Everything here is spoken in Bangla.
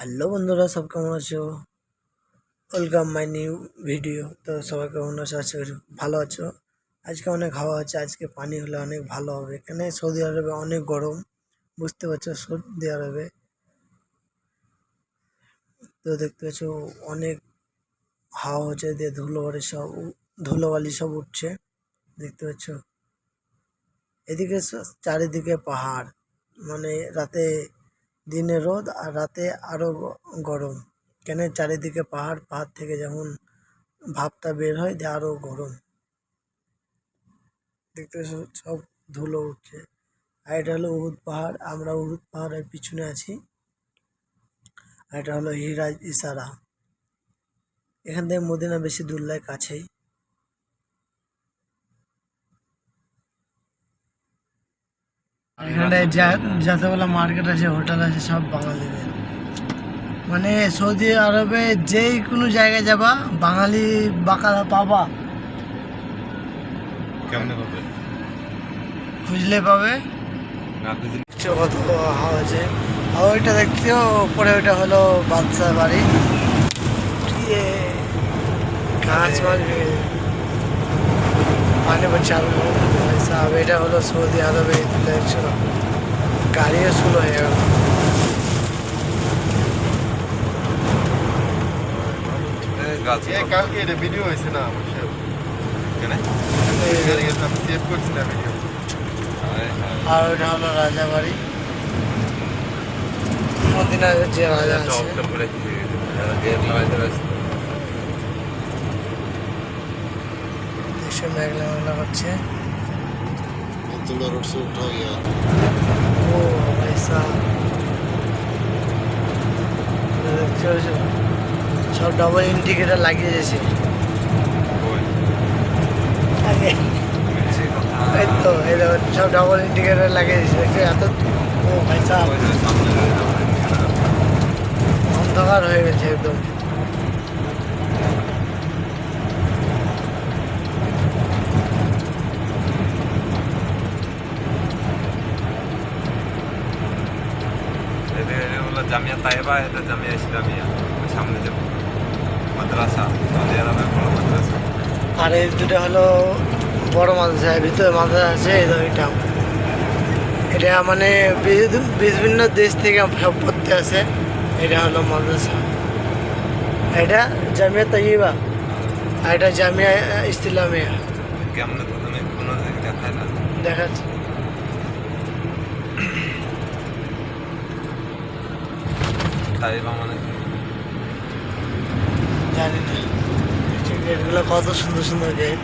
হ্যালো বন্ধুরা, সব কেমন আছো? Welcome my new video. তো সবাই কেমন আছো? আশা করি ভালো আছো। আজকে অনেক হাওয়া আছে, আজকে পানি হলে অনেক ভালো হবে। এখানে সৌদি আরবে অনেক গরম, বুঝতে পারছো? সৌদি আরবে তো দেখতে পাচ্ছ অনেক হাওয়া হচ্ছে, দিয়ে ধুলোবালি সব উঠছে, দেখতে পাচ্ছ? এদিকে চারিদিকে পাহাড়, মানে রাতে দিনে রোদ আর রাতে আরো গরম। কেন চারিদিকে পাহাড়, পাহাড় থেকে যেমন ভাপটা বের হয়, দিয়ে আরো গরম, দেখতে পাচ্ছ? সব ধুলো উঠছে। আর এটা হলো উহুদ পাহাড়, আমরা উহুদ পাহাড়ের পিছনে আছি। আর এটা হলো হিরাজ ইসারা। এখান থেকে মদিনা বেশি দূর নয়, কাছেই। এখানে যত বলা মার্কেট আছে, হোটেল আছে, সব বাঙালিদের। মানে সৌদি আরবে যে কোনো জায়গায় যাবা, বাঙালি বাকারা পাবা, কেমনে পাবে? খুঁজলে পাবে। না খুঁজলে কত হাওয়া আছে। আর ওইটা দেখছো উপরে, ওইটা হলো বাদশাহ বাড়ি। ये কাঁচ মারবে, পানি চালু সাহেব। এটা হলো সৌদি আরবে, দেখছো গাড়িও শুরু হয়ে গেল। কালকে এটা ভিডিও হয়েছে না অবশ্যই। কেন আমি সেভ করছি না ভিডিও। আর ওইটা হলো রাজা বাড়ি, মদিনার যে রাজা আছে। দেশে মেঘলা মেঘলা হচ্ছে। ও ভাই সাহেব, দেখছো সব ডবল ইন্ডিকেটার লাগিয়ে দিয়েছে আগে। এই তো এই দেখো, সব ডবল ইন্ডিকেটার লাগিয়ে দিয়েছে, দেখছো? এত ও ভাই সাহেব, অন্ধকার হয়ে গেছে একদম। জামিয়া তাইবা, এটা জামিয়া ইসলামিয়া, সামনে যে মাদ্রাসা, সৌদি আরবের বড় মাদ্রাসা। আর এই দুটো হলো বড় মাদ্রাসা, ভিতরে মাদ্রাসা আছে। এটাও, এটা মানে বিভিন্ন দেশ থেকে সব পড়তে আসে। এটা হলো মাদ্রাসা, এটা জামিয়া তাইবা, আর এটা জামিয়া ইসলামিয়া। কেমনে তো তুমি কোনো জায়গায় দেখায় না। দেখাচ্ছে তাইবা মানে জানি না। গেটগুলো কত সুন্দর সুন্দর গেট।